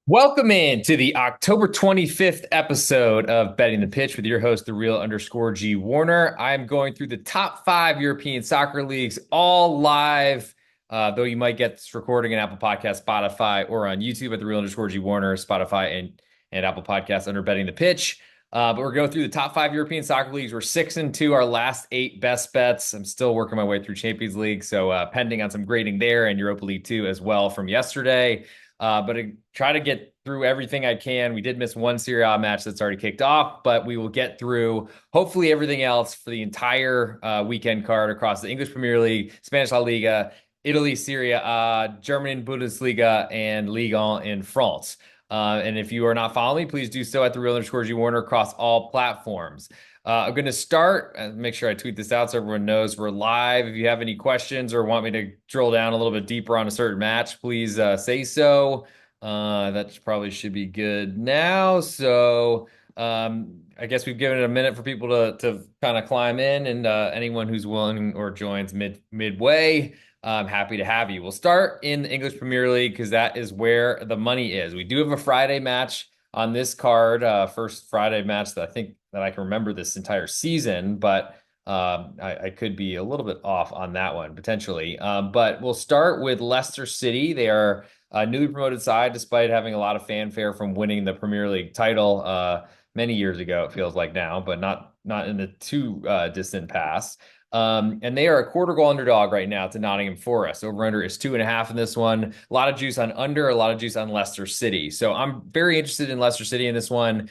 Welcome in to the October 25th episode of Betting the Pitch with your host, the real underscore G Warner. I'm going through the top five European soccer leagues, all live. Though you might get this recording in Apple Podcast, Spotify, or on YouTube at the real underscore G Warner, Spotify, and Apple Podcasts under Betting the Pitch. But we're going through the top five European soccer leagues. We're 6-2, our last eight best bets. I'm still working my way through Champions League, so pending on some grading there, and Europa League 2 as well from yesterday. But I try to get through everything I can. We did miss one Serie A match that's already kicked off, but we will get through hopefully everything else for the entire weekend card across the English Premier League, Spanish La Liga, Italy, Serie A, German Bundesliga, and Ligue in France. And if you are not following me, please do so at the real underscore G Warner across all platforms. I'm going to start and make sure I tweet this out so everyone knows we're live. If you have any questions or want me to drill down a little bit deeper on a certain match, please say so. That probably should be good now. So I guess we've given it a minute for people to kind of climb in, and anyone who's willing or joins midway, I'm happy to have you. We'll start in the English Premier League because that is where the money is. We do have a Friday match on this card, first Friday match that I think that I can remember this entire season, but I could be a little bit off on that one potentially. But we'll start with Leicester City. They are a newly promoted side, despite having a lot of fanfare from winning the Premier League title many years ago. It feels like now, but not in the too distant past. And they are a quarter goal underdog right now to Nottingham Forest. Over under is 2.5 in this one. A lot of juice on under, a lot of juice on Leicester City. So I'm very interested in Leicester City in this one,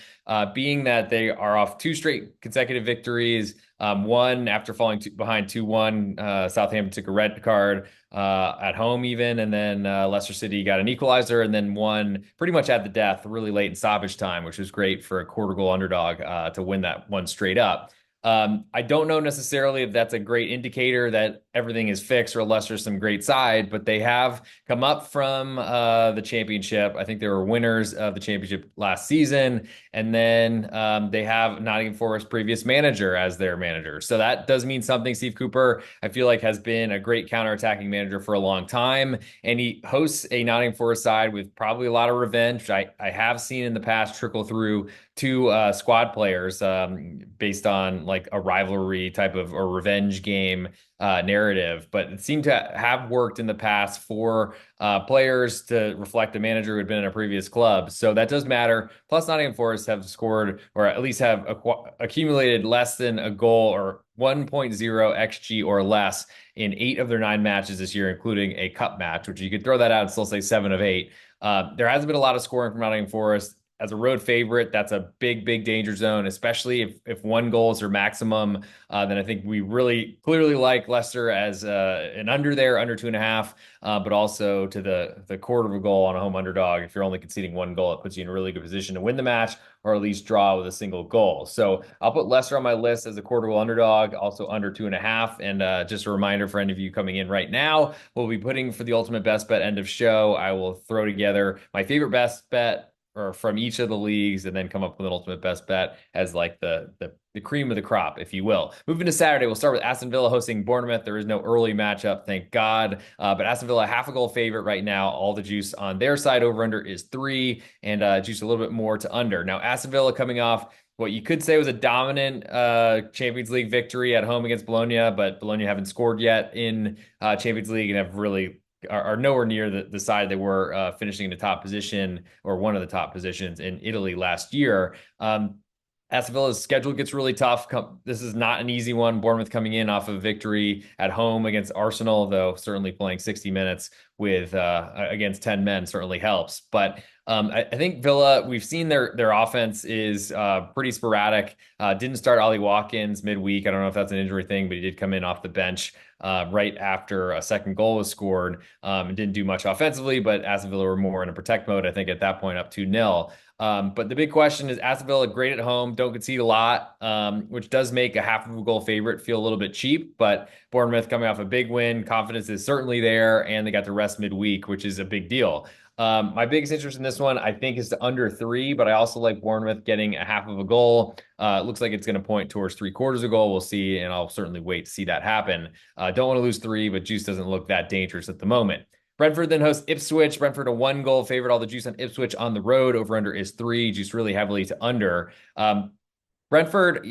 being that they are off two straight consecutive victories. One after falling behind 2-1, Southampton took a red card at home even, and then Leicester City got an equalizer and then won pretty much at the death really late in stoppage time, which was great for a quarter goal underdog to win that one straight up. I don't know necessarily if that's a great indicator that everything is fixed or Leicester's some great side, but they have come up from the championship. I think they were winners of the championship last season. And then they have Nottingham Forest previous manager as their manager. So that does mean something. Steve Cooper, I feel like, has been a great counterattacking manager for a long time. And he hosts a Nottingham Forest side with probably a lot of revenge. I have seen in the past trickle through two squad players based on like a rivalry type of or revenge game narrative, but it seemed to have worked in the past for players to reflect the manager who had been in a previous club. So that does matter. Plus, Nottingham Forest have scored or at least have accumulated less than a goal or 1.0 XG or less in 8 of their 9 matches this year, including a cup match, which you could throw that out and still say 7 of 8. There hasn't been a lot of scoring from Nottingham Forest. As a road favorite, that's a big danger zone, especially if one goal is their maximum. Then I think we really clearly like Leicester as an under there, under 2.5, but also to the quarter of a goal on a home underdog. If you're only conceding one goal, it puts you in a really good position to win the match or at least draw with a single goal. So I'll put Leicester on my list as a quarter goal underdog, also under 2.5. And just a reminder for any of you coming in right now, we'll be putting for the ultimate best bet end of show. I will throw together my favorite best bet or from each of the leagues and then come up with an ultimate best bet as like the cream of the crop, if you will. Moving to Saturday, we'll start with Aston Villa hosting Bournemouth. There is no early matchup, thank God. But Aston Villa, half a goal favorite right now. All the juice on their side over under is 3 and juice a little bit more to under. Now, Aston Villa coming off what you could say was a dominant Champions League victory at home against Bologna, but Bologna haven't scored yet in Champions League and have really are nowhere near the side they were finishing in the top position or one of the top positions in Italy last year. Aston Villa's schedule gets really tough. This is not an easy one. Bournemouth coming in off of a victory at home against Arsenal, though certainly playing 60 minutes with against 10 men certainly helps. But I think Villa, we've seen their offense is pretty sporadic. Didn't start Ollie Watkins midweek. I don't know if that's an injury thing, but he did come in off the bench right after a second goal was scored and didn't do much offensively, but Aston Villa were more in a protect mode, I think, at that point up 2-0. But the big question is Aston Villa great at home, don't concede a lot, which does make a half of a goal favorite feel a little bit cheap, but Bournemouth coming off a big win, confidence is certainly there, and they got to rest midweek, which is a big deal. My biggest interest in this one, I think, is to under 3, but I also like Bournemouth getting a half of a goal. It looks like it's going to point towards 3/4 a goal. We'll see, and I'll certainly wait to see that happen. Don't want to lose 3, but juice doesn't look that dangerous at the moment. Brentford then hosts Ipswich. Brentford a 1-goal favorite. All the juice on Ipswich on the road. Over under is 3. Juice really heavily to under. Brentford,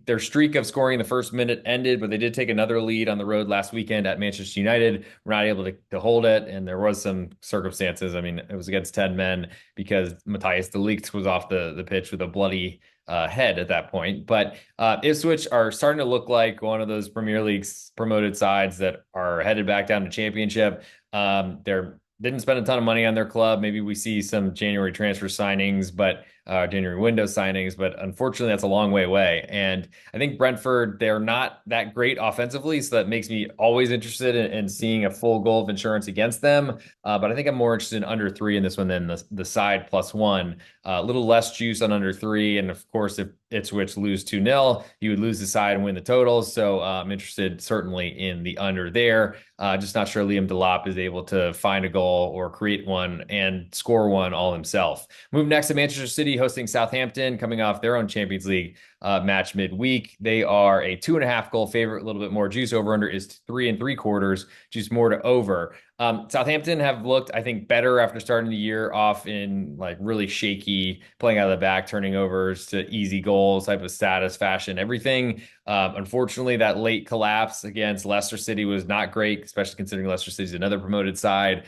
their streak of scoring in the first minute ended, but they did take another lead on the road last weekend at Manchester United. Were not able to hold it, and there was some circumstances. I mean, it was against 10 men because Matthias de Ligt was off the pitch with a bloody head at that point. But Ipswich are starting to look like one of those Premier League's promoted sides that are headed back down to Championship. They're didn't spend a ton of money on their club. Maybe we see some January transfer signings, but January window signings, but unfortunately, that's a long way away. And I think Brentford, they're not that great offensively, so that makes me always interested in seeing a full goal of insurance against them. But I think I'm more interested in under 3 in this one than the side +1. A little less juice on under 3. And of course, if Ipswich lose 2-0, you would lose the side and win the totals. So I'm interested certainly in the under there. Just not sure Liam Delap is able to find a goal or create one and score one all himself. Move next to Manchester City hosting Southampton, coming off their own Champions League match midweek. They are a 2.5-goal favorite, a little bit more juice. Over under is 3.75, juice more to over. Southampton have looked, I think, better after starting the year off in like really shaky, playing out of the back, turning overs to easy goals type of status, fashion, everything. Unfortunately, that late collapse against Leicester City was not great, especially considering Leicester City is another promoted side.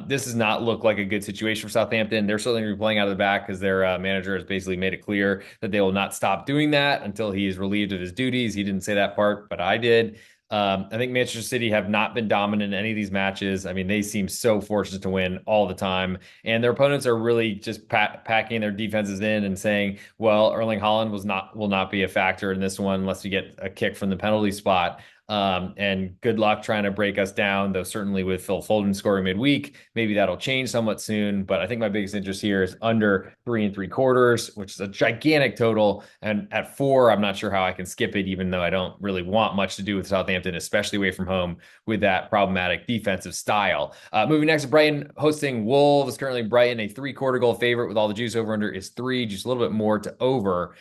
This does not look like a good situation for Southampton. They're certainly going to be playing out of the back because their manager has basically made it clear that they will not stop doing that until he is relieved of his duties. He didn't say that part, but I did. I think Manchester City have not been dominant in any of these matches. I mean, they seem so fortunate to win all the time, and their opponents are really just packing their defenses in and saying, "Well, Erling Haaland will not be a factor in this one unless we get a kick from the penalty spot." And good luck trying to break us down, though certainly with Phil Foden scoring midweek, maybe that'll change somewhat soon. But I think my biggest interest here is under 3.75, which is a gigantic total. And at 4, I'm not sure how I can skip it, even though I don't really want much to do with Southampton, especially away from home with that problematic defensive style. Moving next to Brighton hosting Wolves. Currently Brighton a 3/4 goal favorite with all the juice. Over under is 3, just a little bit more to over.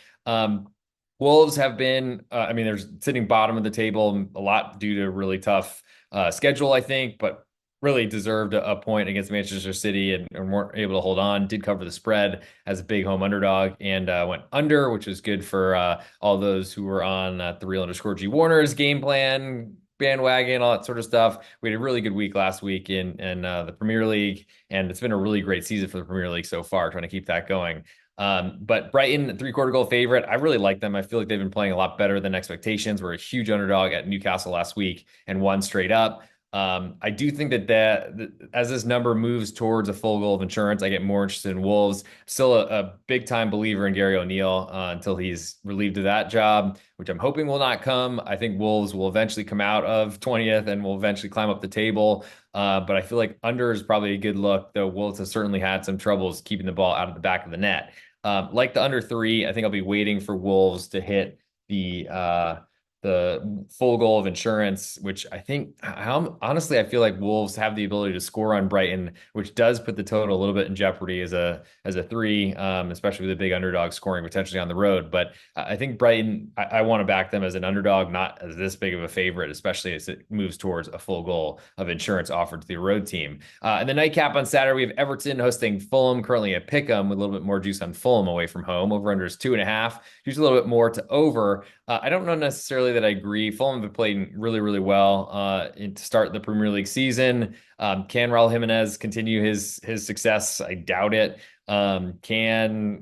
Wolves have been, they're sitting bottom of the table a lot due to a really tough schedule, I think, but really deserved a point against Manchester City and weren't able to hold on. Did cover the spread as a big home underdog and went under, which was good for all those who were on the real_G Warner's game plan bandwagon, all that sort of stuff. We had a really good week last week in the Premier League, and it's been a really great season for the Premier League so far, trying to keep that going. But Brighton, 3/4 goal favorite. I really like them. I feel like they've been playing a lot better than expectations. We're a huge underdog at Newcastle last week and won straight up. I do think that as this number moves towards a full goal of insurance, I get more interested in Wolves. Still a big time believer in Gary O'Neill until he's relieved of that job, which I'm hoping will not come. I think Wolves will eventually come out of 20th and will eventually climb up the table. But I feel like under is probably a good look, though Wolves has certainly had some troubles keeping the ball out of the back of the net. Like the under 3, I think I'll be waiting for Wolves to hit the full goal of insurance, which I think, honestly, I feel like Wolves have the ability to score on Brighton, which does put the total a little bit in jeopardy as a 3, especially with a big underdog scoring potentially on the road. But I think Brighton, I want to back them as an underdog, not as this big of a favorite, especially as it moves towards a full goal of insurance offered to the road team. And the nightcap on Saturday, we have Everton hosting Fulham, currently a pick 'em with a little bit more juice on Fulham away from home. Over under is 2.5, juice a little bit more to over. I don't know necessarily that I agree. Fulham have played really, really well to start the Premier League season. Can Raul Jimenez continue his success? I doubt it. Can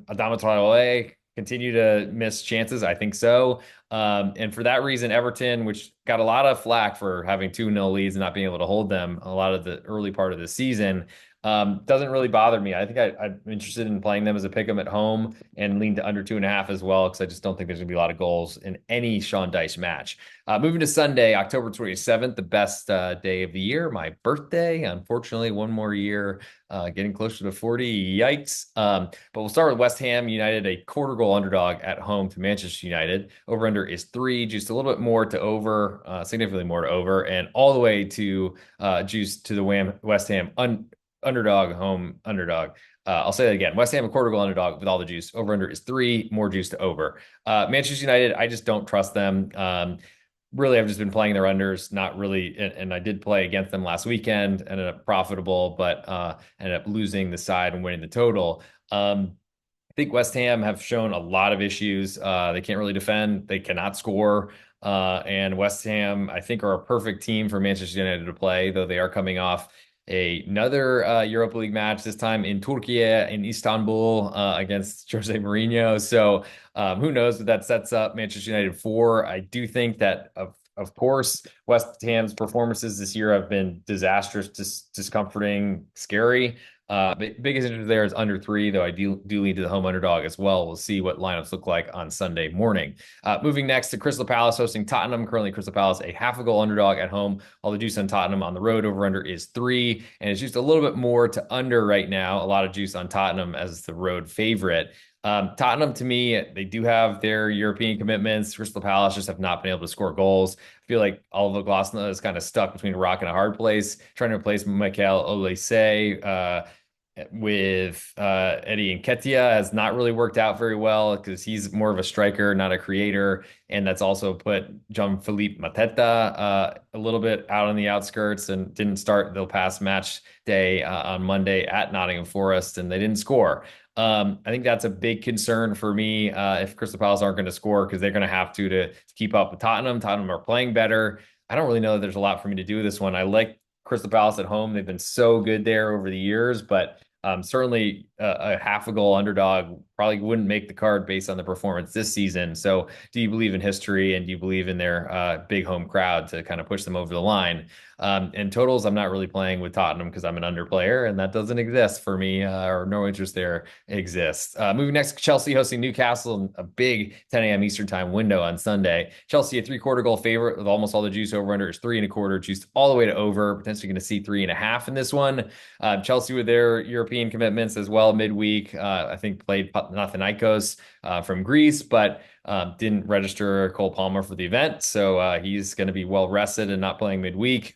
Adama Traoré continue to miss chances? I think so. And for that reason, Everton, which got a lot of flack for having 2-0 leads and not being able to hold them a lot of the early part of the season, doesn't really bother me. I think I'm interested in playing them as a pick 'em at home and lean to under 2.5 as well, because I just don't think there's gonna be a lot of goals in any Sean Dyche match. Moving to Sunday, October 27th, the best day of the year, my birthday. Unfortunately, one more year, getting closer to 40. Yikes. But we'll start with West Ham United, a 1/4 goal underdog at home to Manchester United. Over under is 3, just a little bit more to over, significantly more to over, and all the way to juice to the West Ham underdog, home underdog. I'll say that again. West Ham a 1/4 goal underdog with all the juice. Over under is 3, more juice to over. Manchester United, I just don't trust them. really I've just been playing their unders, not really. And I did play against them last weekend, ended up profitable, but ended up losing the side and winning the total. I think West Ham have shown a lot of issues. They can't really defend. They cannot score. And West Ham, I think, are a perfect team for Manchester United to play, though they are coming off another Europa League match, this time in Turkey, in Istanbul, against Jose Mourinho. So who knows what that sets up Manchester United for. I do think that, of course, West Ham's performances this year have been disastrous, discomforting, scary. Biggest interest there is under 3, though I do lean to the home underdog as well. We'll see what lineups look like on Sunday morning. Moving next to Crystal Palace hosting Tottenham. Currently, Crystal Palace a half a goal underdog at home. All the juice on Tottenham on the road over under is 3, and it's just a little bit more to under right now. A lot of juice on Tottenham as the road favorite. Tottenham, to me, they do have their European commitments. Crystal Palace just have not been able to score goals. I feel like Oliver Glasner is kind of stuck between a rock and a hard place, trying to replace Michael Olise. With Eddie Nketiah has not really worked out very well because he's more of a striker, not a creator. And that's also put Jean-Philippe Mateta a little bit out on the outskirts and didn't start the past match day on Monday at Nottingham Forest, and they didn't score. I think that's a big concern for me if Crystal Palace aren't going to score because they're going to have to keep up with Tottenham. Tottenham are playing better. I don't really know that there's a lot for me to do with this one. I like Crystal Palace at home. They've been so good there over the years, but certainly a half a goal underdog probably wouldn't make the card based on the performance this season. So do you believe in history and do you believe in their big home crowd to kind of push them over the line? And totals, I'm not really playing with Tottenham because I'm an under player and that doesn't exist for me, or no interest there exists. Moving next, Chelsea hosting Newcastle in a big 10 a.m. Eastern time window on Sunday. Chelsea a 3/4 goal favorite with almost all the juice. Over under is 3 1/4, juiced all the way to over. Potentially going to see 3.5 in this one. Chelsea with their European commitments as well midweek. I think played Panathinaikos from Greece, but didn't register Cole Palmer for the event. So he's going to be well rested and not playing midweek.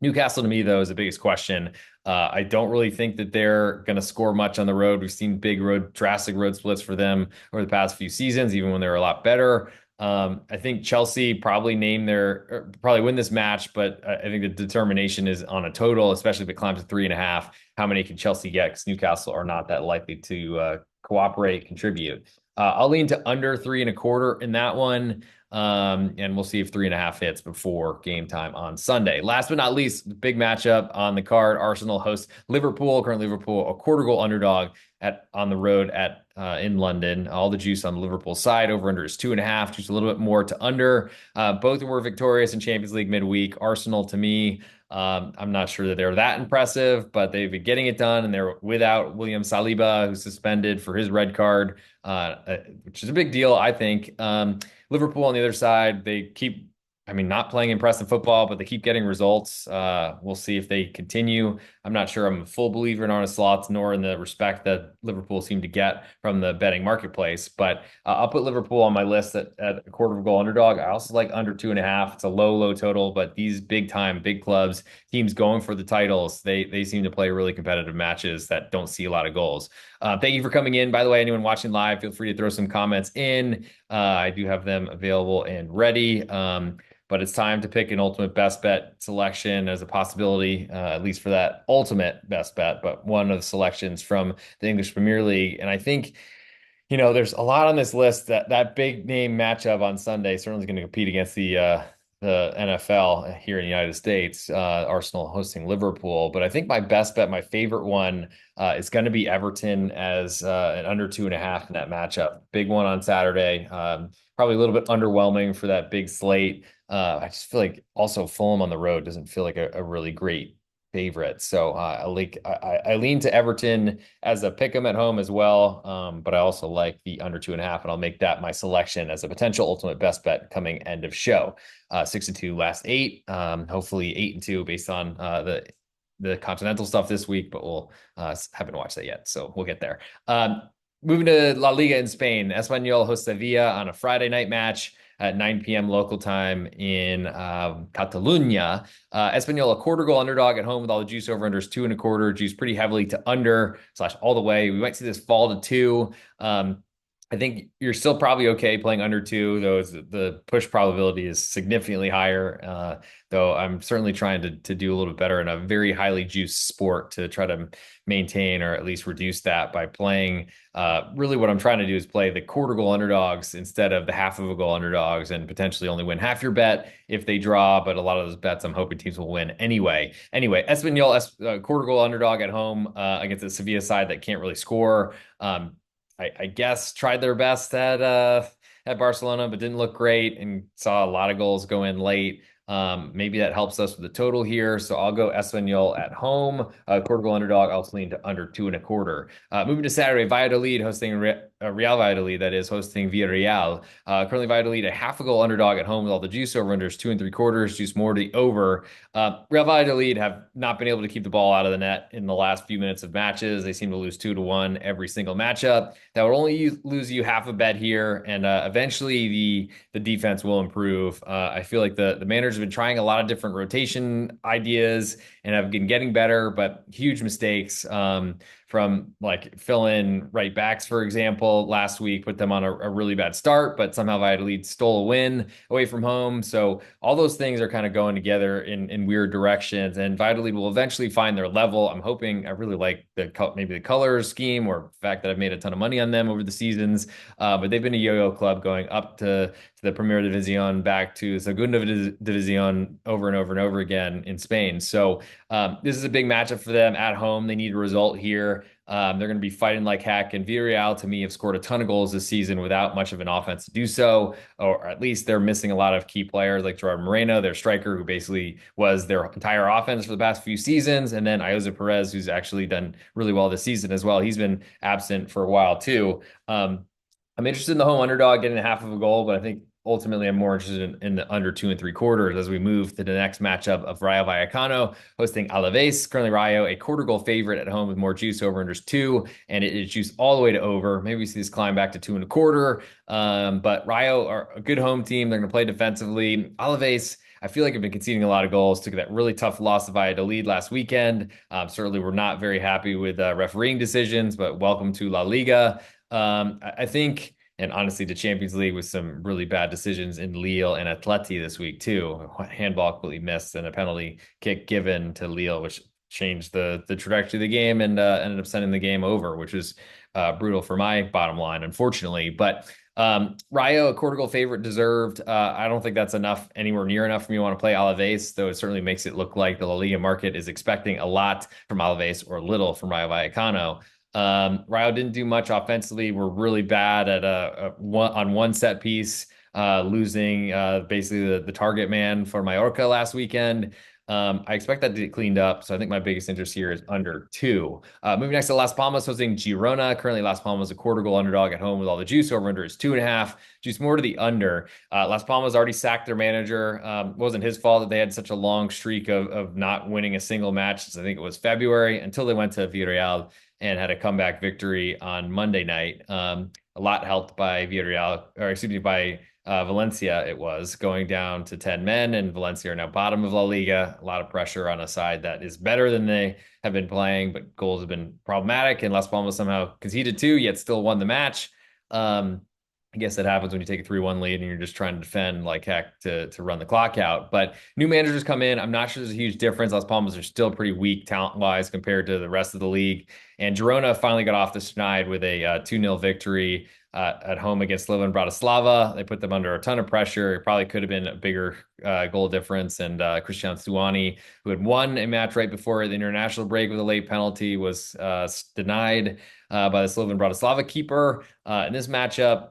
Newcastle to me, though, is the biggest question. I don't really think that they're going to score much on the road. We've seen drastic road splits for them over the past few seasons, even when they're a lot better. I think Chelsea probably probably win this match, but I think the determination is on a total, especially if it climbs to 3.5. How many can Chelsea get? Because Newcastle are not that likely to cooperate, contribute. I'll lean to under 3 1/4 in that one. And we'll see if 3.5 hits before game time on Sunday. Last but not least, the big matchup on the card. Arsenal hosts Liverpool. Currently, Liverpool a 1/4 goal underdog on the road in London. All the juice on the Liverpool side. Over under is 2.5. Just a little bit more to under. Both were victorious in Champions League midweek. Arsenal, to me, I'm not sure that they're that impressive, but they've been getting it done, and they're without William Saliba, who's suspended for his red card, which is a big deal, I think. Liverpool on the other side, not playing impressive football, but they keep getting results. We'll see if they continue. I'm not sure I'm a full believer in Arne Slot, nor in the respect that Liverpool seem to get from the betting marketplace. But I'll put Liverpool on my list at a 1/4 goal underdog. I also like under 2.5. It's a low total, but these big clubs, teams going for the titles, they seem to play really competitive matches that don't see a lot of goals. Thank you for coming in. By the way, anyone watching live, feel free to throw some comments in. I do have them available and ready. But it's time to pick an ultimate best bet selection as a possibility, at least for that ultimate best bet, but one of the selections from the English Premier League. And I think, there's a lot on this list that big name matchup on Sunday certainly is going to compete against the NFL here in the United States, Arsenal hosting Liverpool. But I think my best bet, my favorite one, is going to be Everton as an under 2.5 in that matchup. Big one on Saturday. Probably a little bit underwhelming for that big slate. I just feel like also Fulham on the road doesn't feel like a really great favorite. So I lean to Everton as a pick 'em at home as well. But I also like the under 2.5, and I'll make that my selection as a potential ultimate best bet coming end of show. 6-2 last 8. Hopefully 8-2 based on the continental stuff this week, but we'll haven't watched that yet, so we'll get there. Moving to La Liga in Spain, Espanyol hosts Sevilla on a Friday night match at 9 p.m. local time in Catalunya. Espanyol, a 1/4 goal underdog at home with all the juice. Over unders 2 1/4, juice pretty heavily to under / all the way. We might see this fall to 2. I think you're still probably okay playing under two, though the push probability is significantly higher. Though I'm certainly trying to do a little bit better in a very highly juiced sport to try to maintain or at least reduce that by playing. Really, what I'm trying to do is play the quarter goal underdogs instead of the half of a goal underdogs and potentially only win half your bet if they draw. But a lot of those bets, I'm hoping teams will win anyway. Anyway, Espanyol, quarter goal underdog at home against a Sevilla side that can't really score. I guess tried their best at Barcelona, but didn't look great and saw a lot of goals go in late. Maybe that helps us with the total here. So I'll go Espanyol at home, quarter goal underdog. I'll lean to under 2.25. Moving to Saturday, Valladolid hosting Real Valladolid, that is hosting Villarreal. Currently Valladolid a half a goal underdog at home with all the juice over unders 2 3/4, juice more to the over. Real Valladolid have not been able to keep the ball out of the net in the last few minutes of matches. They seem to lose 2-1 every single matchup. That would only lose you half a bet here, and eventually the defense will improve. I feel like the managers have been trying a lot of different rotation ideas and have been getting better, but huge mistakes. From like fill in right backs, for example, last week, put them on a really bad start, but somehow Valladolid stole a win away from home. So all those things are kind of going together in weird directions, and Valladolid will eventually find their level. I'm hoping. I really like maybe the color scheme or the fact that I've made a ton of money on them over the seasons. But they've been a yo-yo club going up to the Primera División, back to Segunda División over and over and over again in Spain. So this is a big matchup for them at home. They need a result here. They're going to be fighting like heck. And Villarreal, to me, have scored a ton of goals this season without much of an offense to do so, or at least they're missing a lot of key players like Gerard Moreno, their striker, who basically was their entire offense for the past few seasons. And then Ayoze Perez, who's actually done really well this season as well. He's been absent for a while too. I'm interested in the home underdog getting a half of a goal, but I think ultimately I'm more interested in the under 2 3/4 as we move to the next matchup of Rayo Vallecano hosting Alaves. Currently Rayo a quarter goal favorite at home with more juice, over unders 2, and it is juice all the way to over. Maybe we see this climb back to 2.25. But Rayo are a good home team. They're going to play defensively. Alaves, I feel like I've been conceding a lot of goals. Took that really tough loss to Valladolid last weekend. Certainly we're not very happy with refereeing decisions, but welcome to La Liga. I think, and honestly, the Champions League with some really bad decisions in Lille and Atleti this week too. Handball completely missed and a penalty kick given to Lille, which changed the trajectory of the game and ended up sending the game over, which was brutal for my bottom line, unfortunately. But Rayo, a quarter goal favorite, deserved. I don't think that's enough, anywhere near enough for me to want to play Alaves, though it certainly makes it look like the La Liga market is expecting a lot from Alaves or little from Rayo Vallecano. Rayo didn't do much offensively. We're really bad at on one set piece, losing basically the target man for Mallorca last weekend. I expect that to get cleaned up. So I think my biggest interest here is under 2. Moving next to Las Palmas hosting Girona. Currently, Las Palmas a quarter goal underdog at home with all the juice. Over under is 2.5. Juice more to the under. Las Palmas already sacked their manager. It wasn't his fault that they had such a long streak of not winning a single match since I think it was February, until they went to Villarreal and had a comeback victory on Monday night. A lot helped by Villarreal, or excuse me, by Valencia. It was going down to 10 men, and Valencia are now bottom of La Liga. A lot of pressure on a side that is better than they have been playing, but goals have been problematic, and Las Palmas somehow conceded 2, yet still won the match. I guess that happens when you take a 3-1 lead and you're just trying to defend like heck to run the clock out. But new managers come in. I'm not sure there's a huge difference. Las Palmas are still pretty weak talent-wise compared to the rest of the league. And Girona finally got off the schneid with a 2-0 victory at home against Slovan Bratislava. They put them under a ton of pressure. It probably could have been a bigger goal difference. And Christian Stuani, who had won a match right before the international break with a late penalty, was denied by the Slovan Bratislava keeper in this matchup.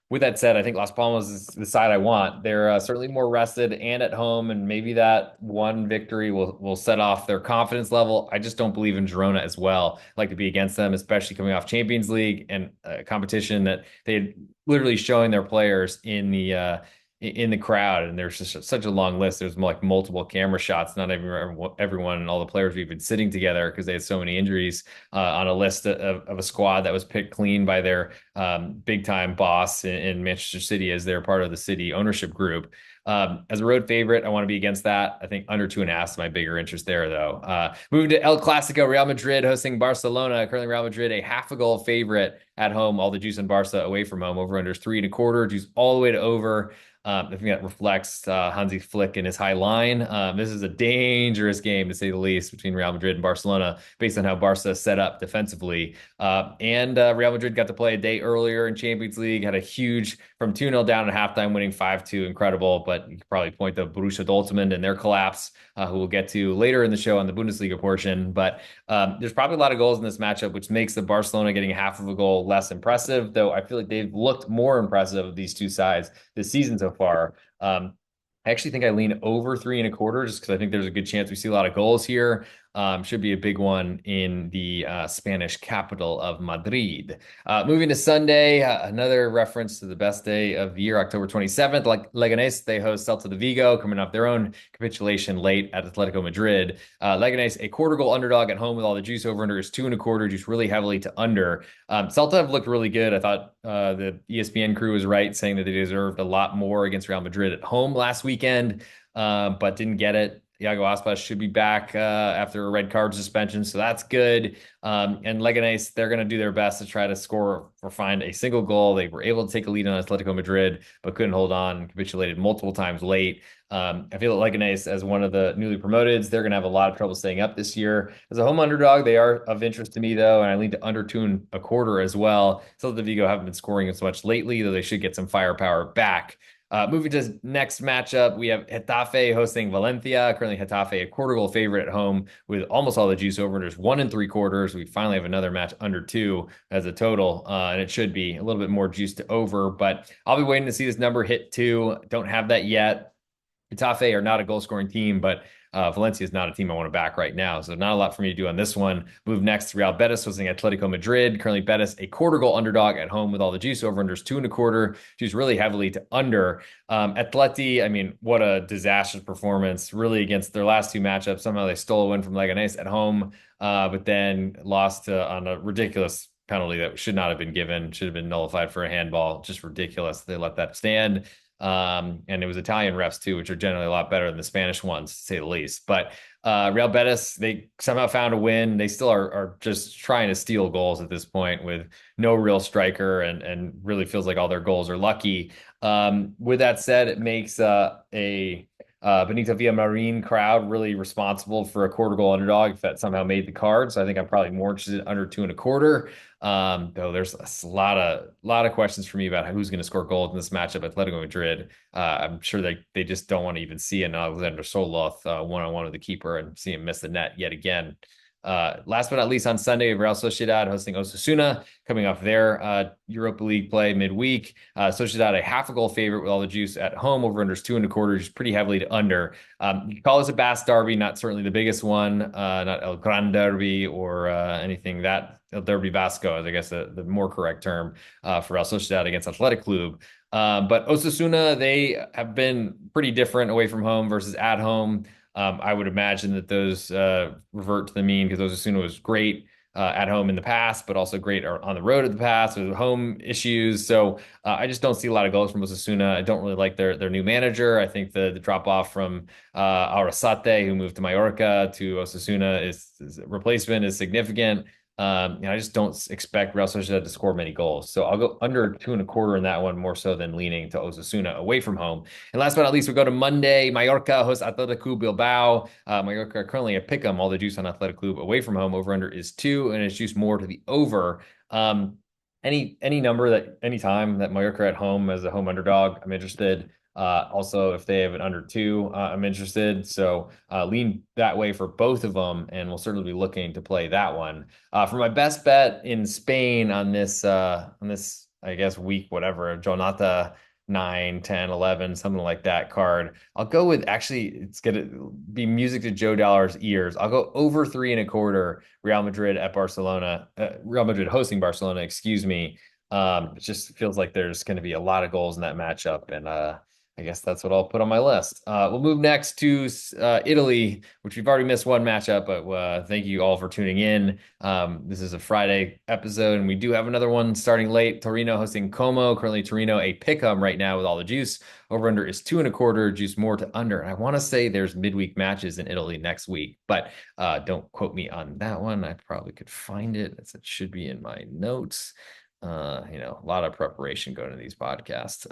With that said, I think Las Palmas is the side I want. They're certainly more rested and at home, and maybe that one victory will set off their confidence level. I just don't believe in Girona as well. I like to be against them, especially coming off Champions League and a competition that they had literally showing their players in the crowd, and there's just such a long list. There's like multiple camera shots, not everyone and all the players we've been sitting together because they had so many injuries on a list of a squad that was picked clean by their big time boss in Manchester City as they're part of the City ownership group. As a road favorite, I want to be against that. I think under 2.5 is my bigger interest there, though. Moving to El Clasico, Real Madrid hosting Barcelona. Currently, Real Madrid a half a goal favorite at home, all the juice on Barca away from home. Over under is 3.25, juice all the way to over. I think that reflects Hansi Flick and his high line. This is a dangerous game, to say the least, between Real Madrid and Barcelona, based on how Barca is set up defensively. And Real Madrid got to play a day earlier in Champions League, had a huge from 2-0 down at halftime, winning 5-2. Incredible, but you could probably point to Borussia Dortmund and their collapse, who we'll get to later in the show on the Bundesliga portion. But there's probably a lot of goals in this matchup, which makes the Barcelona getting half of a goal less impressive, though I feel like they've looked more impressive of these two sides this season so far. I actually think I lean over 3.25 just because I think there's a good chance we see a lot of goals here. Should be a big one in the Spanish capital of Madrid. Moving to Sunday, another reference to the best day of the year, October 27th. Like Leganés, they host Celta de Vigo, coming off their own capitulation late at Atletico Madrid. Leganés, a quarter goal underdog at home with all the juice. Over under is 2.25, juice really heavily to under. Celta have looked really good. I thought the ESPN crew was right, saying that they deserved a lot more against Real Madrid at home last weekend, but didn't get it. Iago Aspas should be back after a red card suspension, so that's good. And Leganés, they're going to do their best to try to score or find a single goal. They were able to take a lead on Atletico Madrid, but couldn't hold on, capitulated multiple times late. I feel like Leganés, as one of the newly promoteds, they're going to have a lot of trouble staying up this year. As a home underdog, they are of interest to me, though, and I lean to under 2.25 as well. Celta de Vigo haven't been scoring as much lately, though they should get some firepower back. Moving to next matchup, we have Getafe hosting Valencia. Currently, Getafe a quarter goal favorite at home with almost all the juice over. There's 1.75. We finally have another match under 2 as a total, and it should be a little bit more juice to over. But I'll be waiting to see this number hit 2. Don't have that yet. Getafe are not a goal scoring team, but Valencia is not a team I want to back right now. So not a lot for me to do on this one. Move next to Real Betis hosting Atletico Madrid. Currently Betis a quarter goal underdog at home with all the juice. Over unders 2.25. Juice really heavily to under. Atleti, I mean, what a disastrous performance really against their last 2 matchups. Somehow they stole a win from Leganés at home, but then lost on a ridiculous penalty that should not have been given, should have been nullified for a handball. Just ridiculous. They let that stand. And it was Italian refs too, which are generally a lot better than the Spanish ones, to say the least. But Real Betis, they somehow found a win. They still are just trying to steal goals at this point with no real striker, and really feels like all their goals are lucky. With that said, it makes a Benito Villamarin crowd really responsible for a quarter goal underdog if that somehow made the card. So I think I'm probably more interested in under 2.25. Though there's a lot of questions for me about who's going to score goals in this matchup. Atletico Madrid, I'm sure they just don't want to even see an Alexander Soloth one-on-one with the keeper and see him miss the net yet again. Last but not least, on Sunday, Real Sociedad hosting Osasuna, coming off their Europa League play midweek. Sociedad a half a goal favorite with all the juice at home. Over unders 2.25, just pretty heavily to under. You can call this a Basque derby, not certainly the biggest one, not El Gran Derby or anything that El Derby Vasco is, I guess, the more correct term for Real Sociedad against Athletic Club. But Osasuna, they have been pretty different away from home versus at home. I would imagine that those revert to the mean because Osasuna was great at home in the past, but also great on the road at the past with home issues. So I just don't see a lot of goals from Osasuna. I don't really like their new manager. I think the drop off from Arrasate, who moved to Mallorca, to Osasuna is replacement is significant. I just don't expect Real Sociedad to score many goals. So I'll go under 2.25 in that one, more so than leaning to Osasuna away from home. And last but not least, we go to Monday. Mallorca hosts Athletic Club Bilbao. Mallorca currently a pick 'em, all the juice on Athletic Club away from home. Over under is 2, and it's juice more to the over. Any number that any time that Mallorca at home as a home underdog, I'm interested. Also, if they have an under 2, I'm interested. So lean that way for both of them, and we'll certainly be looking to play that one. For my best bet in Spain on this, I guess, week, whatever, Jonata 9, 10, 11, something like that card. I'll go with, actually, it's going to be music to Joe Dollar's ears. I'll go over 3.25 Real Madrid at Barcelona, Real Madrid hosting Barcelona, excuse me. It just feels like there's going to be a lot of goals in that matchup, and I guess that's what I'll put on my list. We'll move next to Italy, which we've already missed one matchup, but thank you all for tuning in. This is a Friday episode, and we do have another one starting late. Torino hosting Como. Currently, Torino a pick-em right now with all the juice. Over-under is 2.25, juice more to under. And I want to say there's midweek matches in Italy next week, but don't quote me on that one. I probably could find it. It should be in my notes. A lot of preparation going to these podcasts.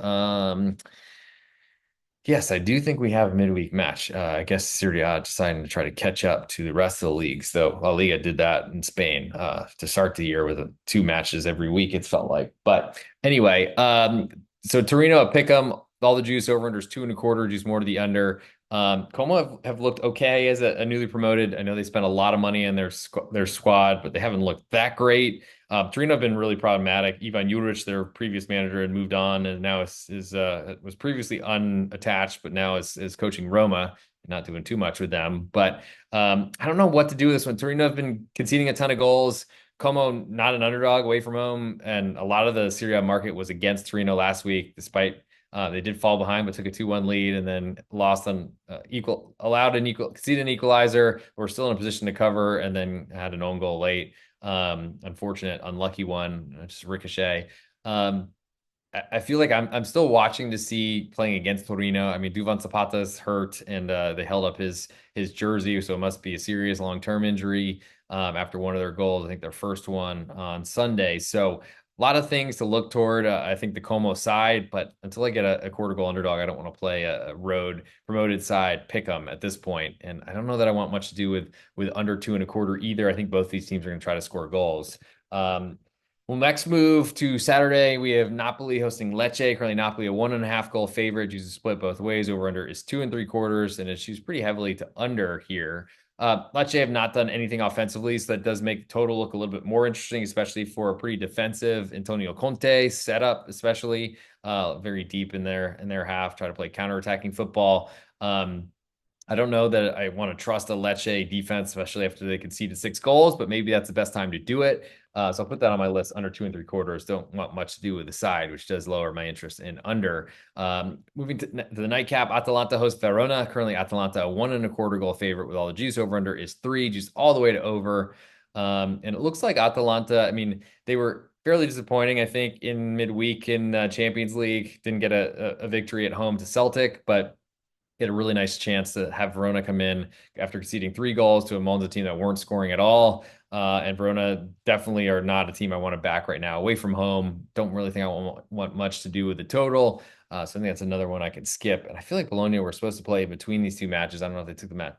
Yes, I do think we have a midweek match. I guess Serie A deciding to try to catch up to the rest of the leagues, though La Liga did that in Spain to start the year with two matches every week, it's felt like. But anyway, so Torino at Pick'em, all the juice over unders 2.25, juice more to the under. Como have looked okay as a newly promoted. I know they spent a lot of money in their squad, but they haven't looked that great. Torino have been really problematic. Ivan Juric, their previous manager, had moved on and now was previously unattached, but now is coaching Roma, not doing too much with them. But I don't know what to do with this one. Torino have been conceding a ton of goals. Como not an underdog away from home, and a lot of the Serie A market was against Torino last week, despite they did fall behind, but took a 2-1 lead and then lost on conceded an equalizer. We're still in a position to cover and then had an own goal late. Unfortunate, unlucky one, just ricochet. I feel like I'm still watching to see playing against Torino. I mean, Duvan Zapata's hurt, and they held up his jersey, so it must be a serious long-term injury after one of their goals. I think their first one on Sunday. So a lot of things to look toward. I think the Como side, but until I get a quarter goal underdog, I don't want to play a road promoted side pick 'em at this point. And I don't know that I want much to do with under 2.25 either. I think both these teams are going to try to score goals. Well, next move to Saturday, we have Napoli hosting Lecce. Currently, Napoli a 1.5 goal favorite. Choose to split both ways. Over under is 2.75, and it chooses pretty heavily to under here. Lecce have not done anything offensively, so that does make the total look a little bit more interesting, especially for a pretty defensive Antonio Conte setup, especially very deep in their half, try to play counterattacking football. I don't know that I want to trust a Lecce defense, especially after they conceded 6 goals, but maybe that's the best time to do it. So I'll put that on my list. Under 2.75. Don't want much to do with the side, which does lower my interest in under. Moving to the nightcap, Atalanta hosts Verona. Currently, Atalanta a 1.25 goal favorite with all the juice. Over under is 3, juice all the way to over. And it looks like Atalanta, I mean, they were fairly disappointing, I think, in midweek in Champions League. Didn't get a victory at home to Celtic, but had a really nice chance to have Verona come in after conceding 3 goals to a Monza team that weren't scoring at all. And Verona definitely are not a team I want to back right now. Away from home, don't really think I want much to do with the total. So I think that's another one I could skip. And I feel like Bologna were supposed to play between these two matches. I don't know if they took the match,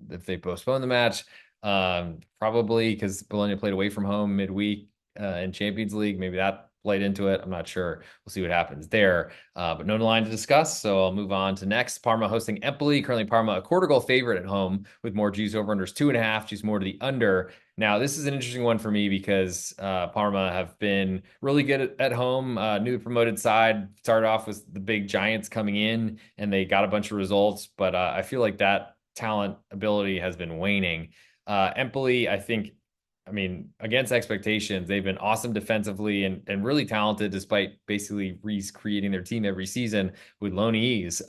if they postponed the match. Probably because Bologna played away from home midweek in Champions League. Maybe that played into it. I'm not sure. We'll see what happens there. But no line to discuss, so I'll move on to next. Parma hosting Empoli. Currently, Parma a quarter goal favorite at home with more juice over unders 2.5. Juice more to the under. Now, this is an interesting one for me because Parma have been really good at home. New promoted side started off with the big Giants coming in, and they got a bunch of results. But I feel like that talent ability has been waning. Empoli, I mean, against expectations, they've been awesome defensively and really talented despite basically recreating their team every season with loanees.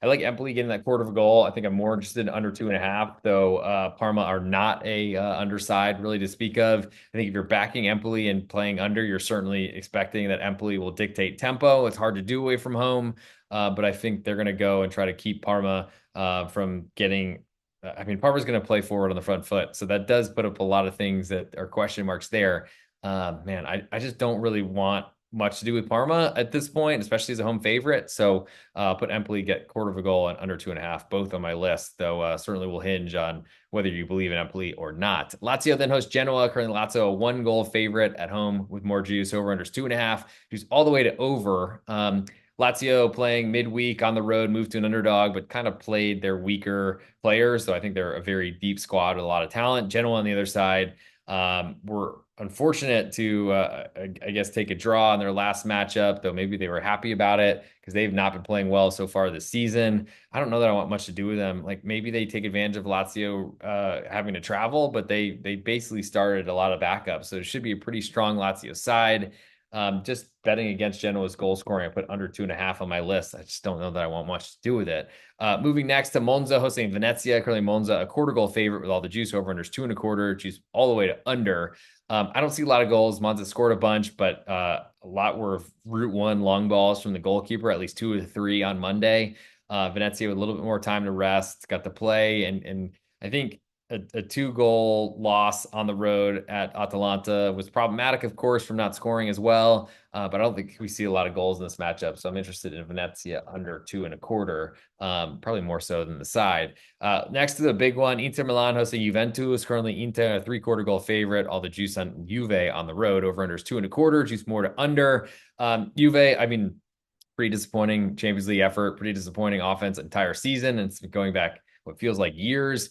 I like Empoli getting that quarter of a goal. I think I'm more interested in under 2.5, though Parma are not a underside really to speak of. I think if you're backing Empoli and playing under, you're certainly expecting that Empoli will dictate tempo. It's hard to do away from home, but I think they're going to go and try to keep Parma from getting I mean, Parma's going to play forward on the front foot. So that does put up a lot of things that are question marks there. Man, I just don't really want much to do with Parma at this point, especially as a home favorite. So put Empoli get quarter of a goal and under 2.5, both on my list, though certainly will hinge on whether you believe in Empoli or not. Lazio then hosts Genoa. Currently, Lazio a 1 goal favorite at home with more juice. Over unders 2.5, juice all the way to over. Lazio playing midweek on the road, moved to an underdog, but kind of played their weaker players. So I think they're a very deep squad with a lot of talent. Genoa on the other side were unfortunate to, I guess, take a draw in their last matchup, though maybe they were happy about it because they've not been playing well so far this season. I don't know that I want much to do with them. Like maybe they take advantage of Lazio having to travel, but they basically started a lot of backups. So it should be a pretty strong Lazio side. Just betting against Genoa's goal scoring, I put under 2.5 on my list. I just don't know that I want much to do with it. Moving next to Monza hosting Venezia. Currently Monza a quarter goal favorite with all the juice. Over unders 2.25, juice all the way to under. I don't see a lot of goals. Monza scored a bunch, but a lot were route one long balls from the goalkeeper, at least 2 of the 3 on Monday. Venezia with a little bit more time to rest, got to play, and I think a 2-goal loss on the road at Atalanta was problematic, of course, from not scoring as well. But I don't think we see a lot of goals in this matchup. So I'm interested in Venezia under 2.25, probably more so than the side. Next to the big one, Inter Milan hosting Juventus. Currently, Inter a 3/4 goal favorite. All the juice on Juve on the road. Over under is 2.25. Juice more to under. Juve, I mean, pretty disappointing Champions League effort, pretty disappointing offense entire season. And it's been going back what feels like years.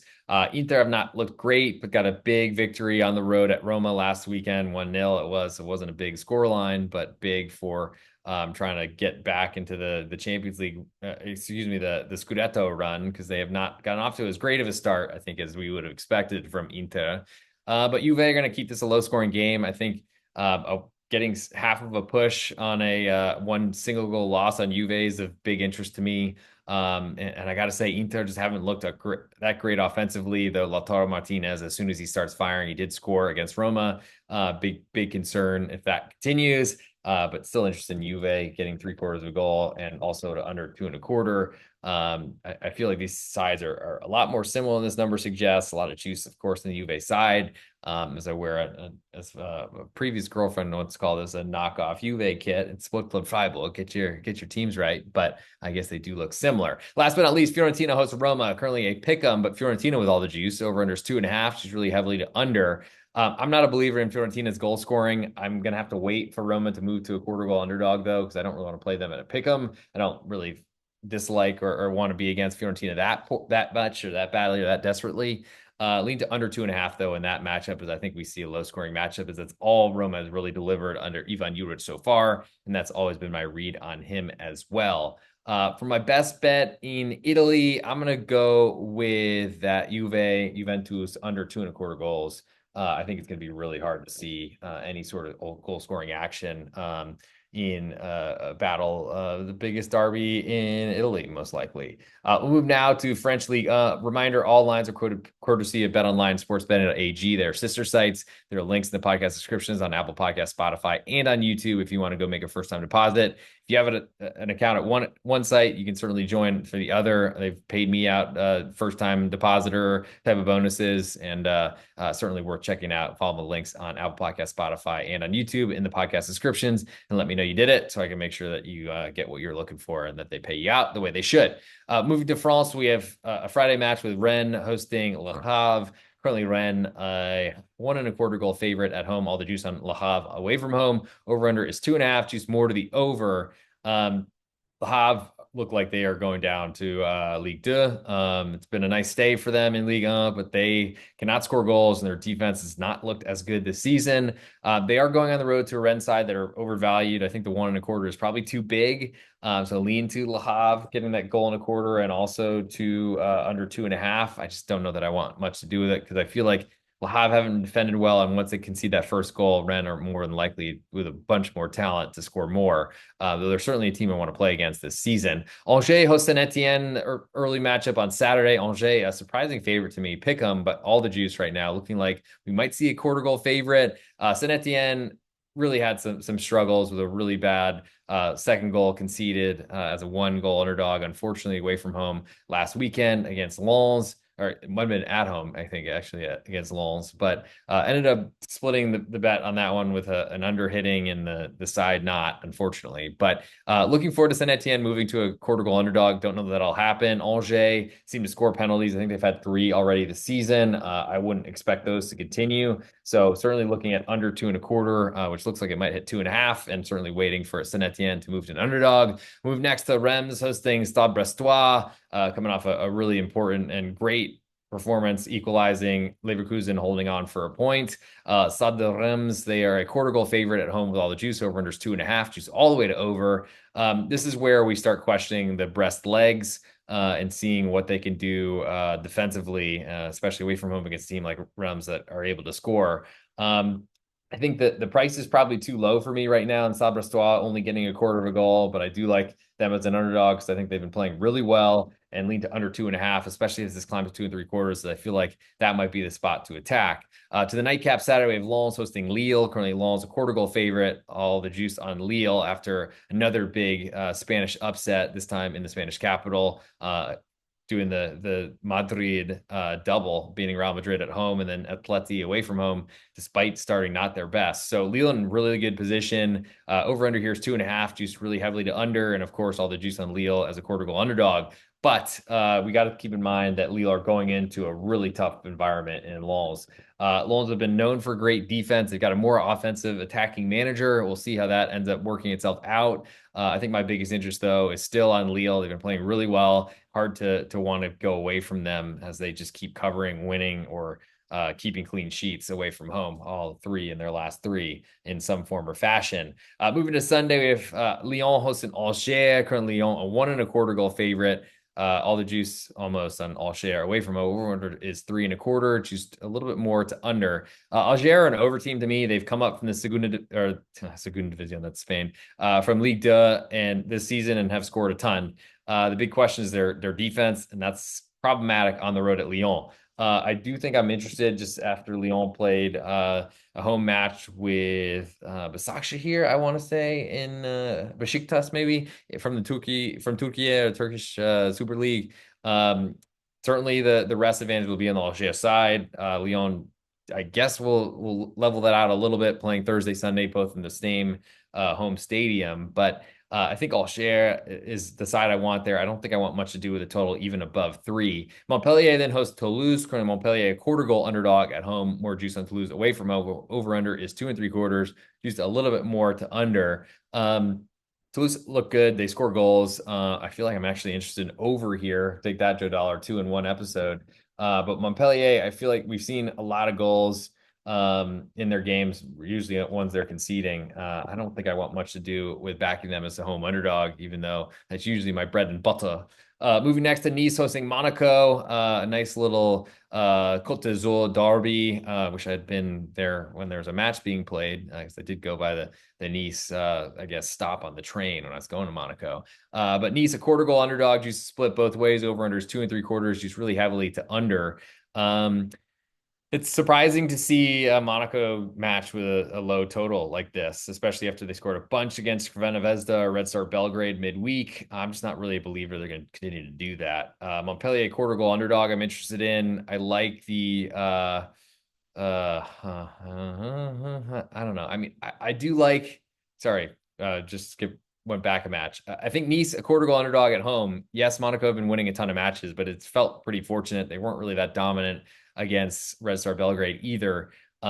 Inter have not looked great, but got a big victory on the road at Roma last weekend, 1-0. It wasn't a big scoreline, but big for trying to get back into the Champions League, the Scudetto run, because they have not gotten off to as great of a start, I think, as we would have expected from Inter. But Juve are going to keep this a low scoring game. I think getting half of a push on a one single goal loss on Juve is of big interest to me. And I got to say, Inter just haven't looked that great offensively. Though Lautaro Martinez, as soon as he starts firing, he did score against Roma. Big concern if that continues. But still interested in Juve getting 3/4 of a goal and also to under 2.25. I feel like these sides are a lot more similar than this number suggests. A lot of juice, of course, in the Juve side. As I wear a previous girlfriend once called this a knockoff Juve kit. It's Split Club Tribal. Get your teams right, but I guess they do look similar. Last but not least, Fiorentina hosts Roma. Currently a pick 'em, but Fiorentina with all the juice. Over under is 2.5. She's really heavily to under. I'm not a believer in Fiorentina's goal scoring. I'm gonna have to wait for Roma to move to a 1/4 goal underdog though, because I don't really want to play them at a pick 'em. I don't really dislike or want to be against Fiorentina that much or that badly or that desperately. Lean to under 2.5 though in that matchup, as I think we see a low scoring matchup, as that's all Roma has really delivered under Ivan Juric so far, and that's always been my read on him as well. For my best bet in Italy, I'm gonna go with that Juventus under 2.25 goals. I think it's going to be really hard to see any sort of goal scoring action in a battle, the biggest derby in Italy, most likely. We'll move now to French League. Reminder, all lines are quoted courtesy of BetOnline, SportsBetting.ag. Their sister sites. There are links in the podcast descriptions on Apple Podcasts, Spotify, and on YouTube if you want to go make a first-time deposit. If you have an account at one site, you can certainly join for the other. They've paid me out first-time depositor type of bonuses, and certainly worth checking out. Follow the links on Apple Podcasts, Spotify, and on YouTube in the podcast descriptions, and let me know you did it so I can make sure that you get what you're looking for and that they pay you out the way they should. Moving to France, we have a Friday match with Rennes hosting Le Havre. Currently, Rennes, 1.25 goal favorite at home. All the juice on Le Havre away from home. Over under is 2.5. Juice more to the over. Le Havre look like they are going down to Ligue 2. It's been a nice stay for them in Ligue 1, but they cannot score goals, and their defense has not looked as good this season. They are going on the road to a Rennes side that are overvalued. I think the 1.25 is probably too big. So lean to Le Havre, getting that goal and a quarter, and also to under 2.5. I just don't know that I want much to do with it, because I feel like Le Havre haven't defended well, and once they concede that first goal, Rennes are more than likely with a bunch more talent to score more. Though they're certainly a team I want to play against this season. Angers hosts Saint Etienne, early matchup on Saturday. Angers, a surprising favorite to me. Pick them, but all the juice right now, looking like we might see a 1/4 goal favorite. Saint Etienne really had some struggles with a really bad second goal conceded as a 1-goal underdog, unfortunately, away from home last weekend against Lens. Or it might have been at home, I think, actually, against Lens, but ended up splitting the bet on that one with an under hitting and the side not, unfortunately. But looking forward to Saint Etienne moving to a 1/4 goal underdog. Don't know that that'll happen. Angers seem to score penalties. I think they've had 3 already this season. I wouldn't expect those to continue. So certainly looking at under 2.25, which looks like it might hit 2.5, and certainly waiting for Saint Etienne to move to an underdog. Move next to Reims hosting Stade Brestois, coming off a really important and great performance, equalizing. Leverkusen holding on for a point. Stade de Reims, they are a 1/4 goal favorite at home with all the juice. Over under is 2.5, juice all the way to over. This is where we start questioning the Brest legs and seeing what they can do defensively, especially away from home against a team like Reims that are able to score. I think that the price is probably too low for me right now in Stade Brestois, only getting a 1/4 of a goal, but I do like them as an underdog because I think they've been playing really well, and lean to under 2.5, especially as this climbs to 2.75. So I feel like that might be the spot to attack. To the nightcap Saturday, we have Lens hosting Lille. Currently, Lens a 1/4 goal favorite. All the juice on Lille after another big Spanish upset, this time in the Spanish capital. doing the Madrid double, beating Real Madrid at home and then Atleti away from home, despite starting not their best. So Lille in really good position. Over under here is 2.5, juiced really heavily to under, and of course all the juice on Lille as a quarter goal underdog. But we got to keep in mind that Lille are going into a really tough environment in Lens. Lens have been known for great defense. They've got a more offensive attacking manager. We'll see how that ends up working itself out. I think my biggest interest, though, is still on Lille. They've been playing really well. Hard to want to go away from them as they just keep covering, winning, or keeping clean sheets away from home, all three in their last three in some form or fashion. Moving to Sunday, we have Lyon hosting Angers. Currently, Lyon a 1.25 goal favorite. All the juice almost on Angers away from over is 3.25, just a little bit more to under. Angers are an over team to me. They've come up from the Segunda Division, that's Spain, from Ligue and this season and have scored a ton. The big question is their defense, and that's problematic on the road at Lyon. I do think I'm interested just after Lyon played a home match with Başakşehir, I want to say, in Besiktas, maybe from Turkey or Turkish Super League. Certainly the rest advantage will be on the Algeria side. Lyon, I guess, will level that out a little bit, playing Thursday, Sunday, both in the same home stadium. But I think Alger is the side I want there. I don't think I want much to do with a total even above 3. Montpellier then hosts Toulouse. Currently, Montpellier a quarter goal underdog at home. More juice on Toulouse away from over under is 2.75. Just a little bit more to under. Toulouse look good. They score goals. I feel like I'm actually interested in over here. Take that to $1.02 in one episode. But Montpellier, I feel like we've seen a lot of goals in their games, usually ones they're conceding. I don't think I want much to do with backing them as a home underdog, even though that's usually my bread and butter. Moving next to Nice hosting Monaco, a nice little Côte d'Azur derby. Wish I had been there when there was a match being played, because I did go by the Nice, I guess, stop on the train when I was going to Monaco. But Nice, a quarter goal underdog, just split both ways. Over under is 2.75, just really heavily to under. It's surprising to see a Monaco match with a low total like this, especially after they scored a bunch against Crvena Zvezda or Red Star Belgrade midweek. I'm just not really a believer they're going to continue to do that. Montpellier, quarter goal underdog, I'm interested in. I like the I don't know. I mean, I do like, sorry, went back a match. I think Nice, a quarter goal underdog at home. Yes, Monaco have been winning a ton of matches, but it's felt pretty fortunate. They weren't really that dominant against Red Star Belgrade either. So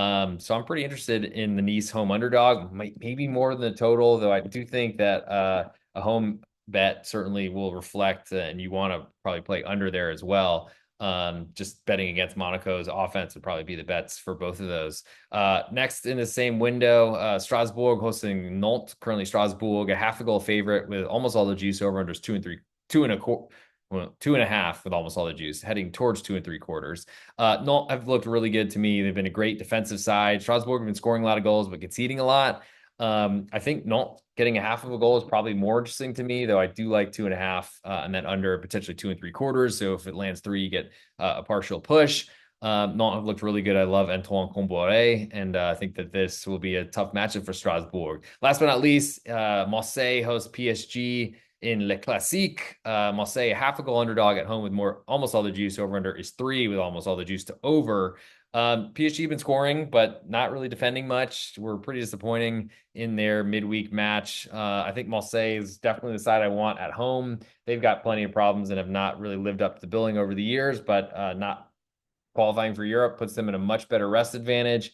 I'm pretty interested in the Nice home underdog, maybe more than the total, though I do think that a home bet certainly will reflect, and you want to probably play under there as well. Just betting against Monaco's offense would probably be the bets for both of those. Next in the same window, Strasbourg hosting Nantes. Currently Strasbourg a half a goal favorite with almost all the juice. Over unders 2.25. Well, 2.5 with almost all the juice, heading towards 2.75. Nantes have looked really good to me. They've been a great defensive side. Strasbourg have been scoring a lot of goals, but conceding a lot. I think Nantes getting a half of a goal is probably more interesting to me, though I do like 2.5 and then under potentially 2.75. So if it lands 3, you get a partial push. Nantes have looked really good. I love Antoine Comboiré, and I think that this will be a tough matchup for Strasbourg. Last but not least, Marseille hosts PSG in Le Classique. Marseille, a half a goal underdog at home with almost all the juice. Over under is 3 with almost all the juice to over. PSG been scoring, but not really defending much. We're pretty disappointing in their midweek match. I think Marseille is definitely the side I want at home. They've got plenty of problems and have not really lived up to the billing over the years, but not qualifying for Europe puts them in a much better rest advantage.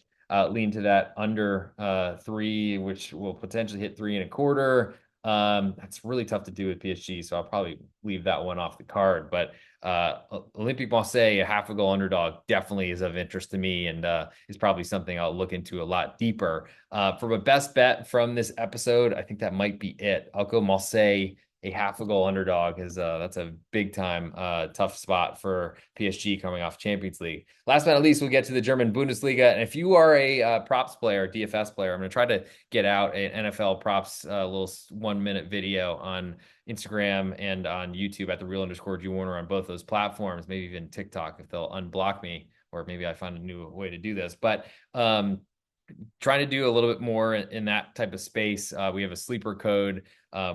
Lean to that under 3, which will potentially hit 3.25. That's really tough to do with PSG, so I'll probably leave that one off the card. But Olympique Marseille, a half a goal underdog, definitely is of interest to me, and is probably something I'll look into a lot deeper. For a best bet from this episode, I think that might be it. I'll go Marseille, a half a goal underdog. That's a big time tough spot for PSG coming off Champions League. Last but not least, we'll get to the German Bundesliga. And if you are a props player, DFS player, I'm going to try to get out an NFL props little 1-minute video on Instagram and on YouTube at @thereal_G Warner on both those platforms, maybe even TikTok if they'll unblock me, or maybe I find a new way to do this. But trying to do a little bit more in that type of space. We have a sleeper code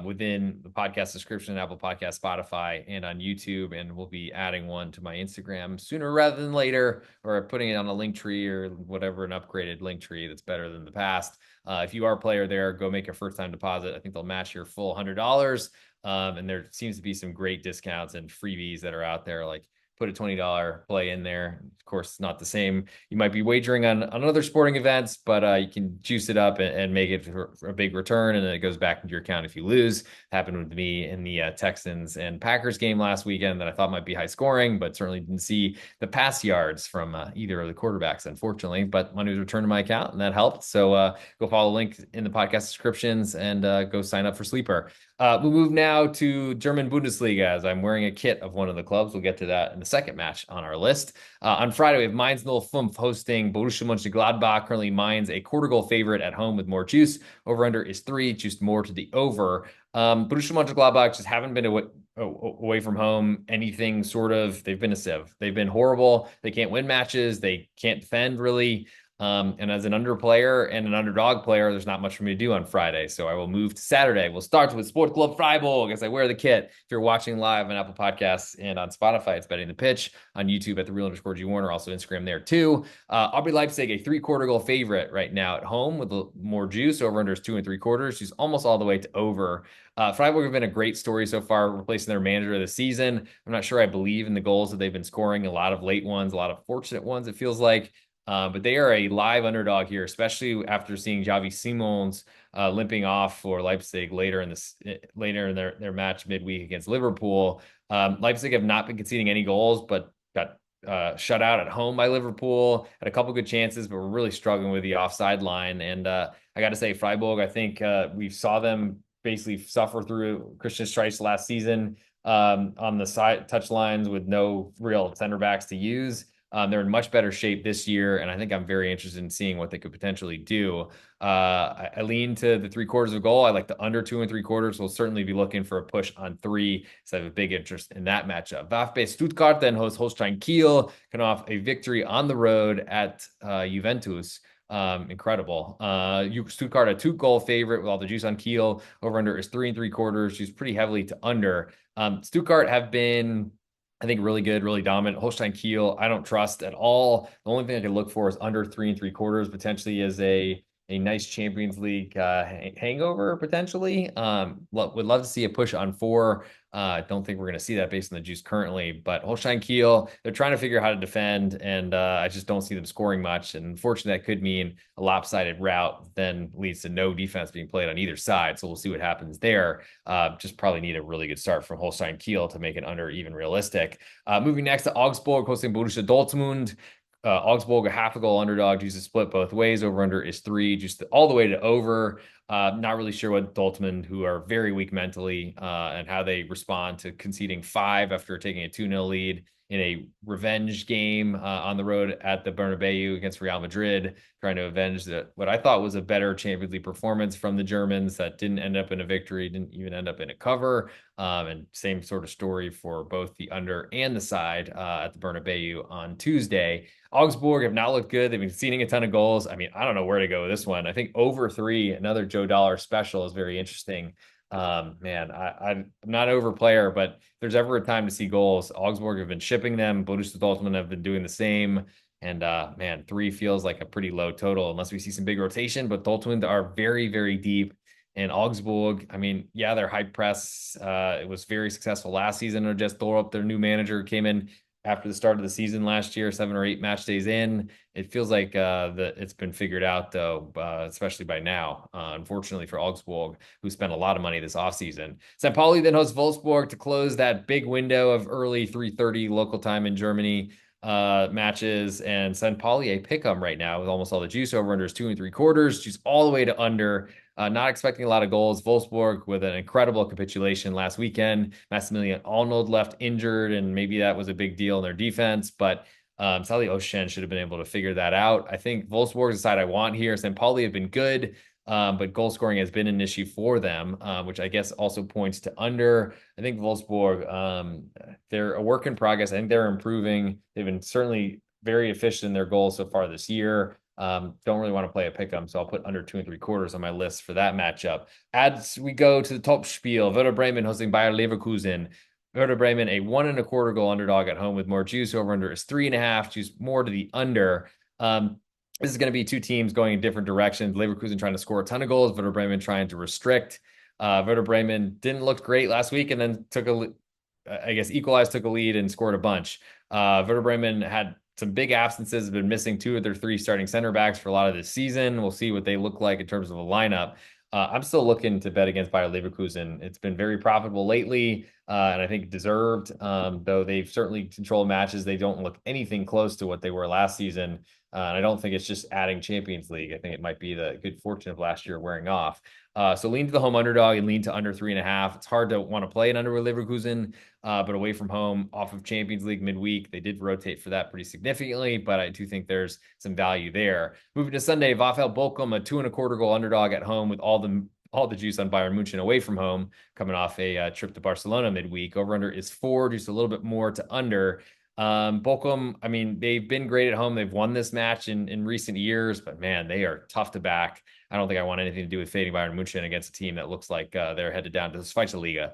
within the podcast description, Apple Podcast, Spotify, and on YouTube. And we'll be adding one to my Instagram sooner rather than later, or putting it on a link tree or whatever, an upgraded link tree that's better than the past. If you are a player there, go make a first time deposit. I think they'll match your full $100. And there seems to be some great discounts and freebies that are out there, like put a $20 play in there. Of course, not the same. You might be wagering on other sporting events, but you can juice it up and make it for a big return, and then it goes back into your account if you lose. Happened with me in the Texans and Packers game last weekend that I thought might be high scoring, but certainly didn't see the pass yards from either of the quarterbacks, unfortunately. But money was returned to my account, and that helped. So go follow the link in the podcast descriptions and go sign up for Sleeper. We move now to German Bundesliga, as I'm wearing a kit of one of the clubs. We'll get to that in the second match on our list. On Friday, we have Mainz 05 hosting Borussia Mönchengladbach. Currently, Mainz a quarter goal favorite at home with more juice. Over under is 3, juiced more to the over. Borussia Mönchengladbach just haven't been away from home anything sort of. They've been a sieve. They've been horrible. They can't win matches. They can't defend really. And as an under player and an underdog player, there's not much for me to do on Friday. So I will move to Saturday. We'll start with Sport Club Freiburg as I wear the kit. If you're watching live on Apple Podcasts and on Spotify, it's Betting the Pitch. On YouTube at the real_G Warner, also Instagram there too. RB Leipzig, a 3/4 goal favorite right now at home with more juice. Over under is 2 3/4. She's almost all the way to over. Freiburg have been a great story so far, replacing their manager of the season. I'm not sure I believe in the goals that they've been scoring. A lot of late ones, a lot of fortunate ones, it feels like. But they are a live underdog here, especially after seeing Xavi Simons limping off for Leipzig later in their match midweek against Liverpool. Leipzig have not been conceding any goals, but got shut out at home by Liverpool. Had a couple good chances, but we're really struggling with the offside line. And I got to say, Freiburg, I think we saw them basically suffer through Christian Streich last season on the side touch lines with no real center backs to use. They're in much better shape this year, and I think I'm very interested in seeing what they could potentially do. I lean to the 3/4 of goal. I like the under 2 3/4. We'll certainly be looking for a push on 3, so I have a big interest in that matchup. VfB Stuttgart then hosts Holstein Kiel, can off a victory on the road at Juventus. Incredible. Stuttgart a 2-goal favorite with all the juice on Kiel. Over under is 3 3/4. She's pretty heavily to under. Stuttgart have been, I think, really good, really dominant. Holstein Kiel, I don't trust at all. The only thing I can look for is under 3 3/4, potentially as a nice Champions League hangover, potentially. Would love to see a push on 4. Don't think we're going to see that based on the juice currently. But Holstein Kiel, they're trying to figure out how to defend, and I just don't see them scoring much. And unfortunately, that could mean a lopsided route, then leads to no defense being played on either side. So we'll see what happens there. Just probably need a really good start from Holstein Kiel to make it under even realistic. Moving next to Augsburg, hosting Borussia Dortmund. Augsburg, a half a goal underdog, juice to split both ways. Over under is 3, just all the way to over. Not really sure what Dortmund, who are very weak mentally, and how they respond to conceding 5 after taking a 2-0 lead in a revenge game on the road at the Bernabeu against Real Madrid, trying to avenge what I thought was a better Champions League performance from the Germans that didn't end up in a victory, didn't even end up in a cover. And same sort of story for both the under and the side at the Bernabeu on Tuesday. Augsburg have not looked good. They've been conceding a ton of goals. I mean, I don't know where to go with this one. I think over 3, another Joe Dollar special, is very interesting. Man, I'm not an over player, but if there's ever a time to see goals, Augsburg have been shipping them. Borussia Dortmund have been doing the same. And man, 3 feels like a pretty low total unless we see some big rotation. But Dortmund are very, very deep. And Augsburg, I mean, yeah, their high press, it was very successful last season. Or just Thorup, their new manager, came in after the start of the season last year, 7 or 8 match days in. It feels like it's been figured out, though, especially by now, unfortunately for Augsburg, who spent a lot of money this offseason. St. Pauli then hosts Wolfsburg to close that big window of early 3:30 local time in Germany matches. And St. Pauli a pick 'em right now with almost all the juice. Over unders 2 3/4. Juice all the way to under. Not expecting a lot of goals. Wolfsburg with an incredible capitulation last weekend. Maximilian Arnold left injured, and maybe that was a big deal in their defense. But Sally Oshien should have been able to figure that out. I think Wolfsburg is the side I want here. St. Pauli have been good, but goal scoring has been an issue for them, which I guess also points to under. I think Wolfsburg, they're a work in progress. I think they're improving. They've been certainly very efficient in their goals so far this year. Don't really want to play a pick 'em, so I'll put under 2 and 3/4 on my list for that matchup. As we go to the top spiel, Werder Bremen hosting Bayer Leverkusen. Werder Bremen, a 1 1/4 goal underdog at home with more juice. Over under is 3.5. Juice more to the under. This is going to be two teams going in different directions. Leverkusen trying to score a ton of goals. Werder Bremen trying to restrict. Werder Bremen didn't look great last week and then equalized, took a lead and scored a bunch. Werder Bremen had some big absences, have been missing 2 of their 3 starting center backs for a lot of this season. We'll see what they look like in terms of a lineup. I'm still looking to bet against Bayer Leverkusen. It's been very profitable lately, and I think deserved. Though they've certainly controlled matches, they don't look anything close to what they were last season. And I don't think it's just adding Champions League. I think it might be the good fortune of last year wearing off. So lean to the home underdog and lean to under 3.5. It's hard to want to play it under with Leverkusen, but away from home, off of Champions League midweek, they did rotate for that pretty significantly. But I do think there's some value there. Moving to Sunday, VfL Bochum, a 2 1/4 goal underdog at home with all the juice on Bayern Munich away from home, coming off a trip to Barcelona midweek. Over under is 4, just a little bit more to under. Bochum, I mean, they've been great at home. They've won this match in recent years, but man, they are tough to back. I don't think I want anything to do with fading Bayern Munich against a team that looks like they're headed down to the Liga.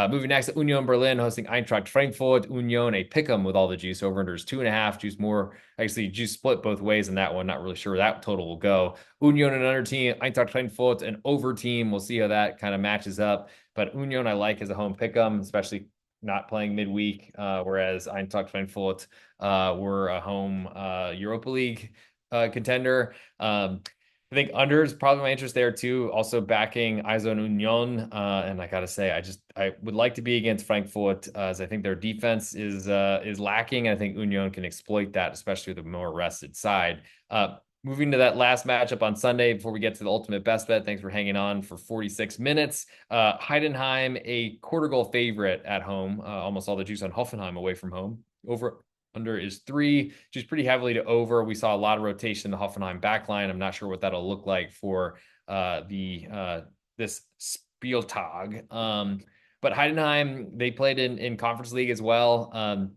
Moving next to Union Berlin hosting Eintracht Frankfurt. Union, a pick 'em with all the juice. Over under is 2.5. Juice more. Actually, juice split both ways in that one. Not really sure where that total will go. Union, an under team. Eintracht Frankfurt, an over team. We'll see how that kind of matches up. But Union, I like as a home pick 'em, especially not playing midweek, whereas Eintracht Frankfurt were a home Europa League contender. I think under is probably my interest there too. Also backing Eisern Union, and I gotta say, I would like to be against Frankfurt as I think their defense is lacking. I think Union can exploit that, especially with a more rested side. Moving to that last matchup on Sunday before we get to the ultimate best bet. Thanks for hanging on for 46 minutes. Heidenheim, a 1/4 goal favorite at home. Almost all the juice on Hoffenheim away from home. Over under is 3, just pretty heavily to over. We saw a lot of rotation in the Hoffenheim backline. I'm not sure what that'll look like for this Spieltag. But Heidenheim, they played in Conference League as well.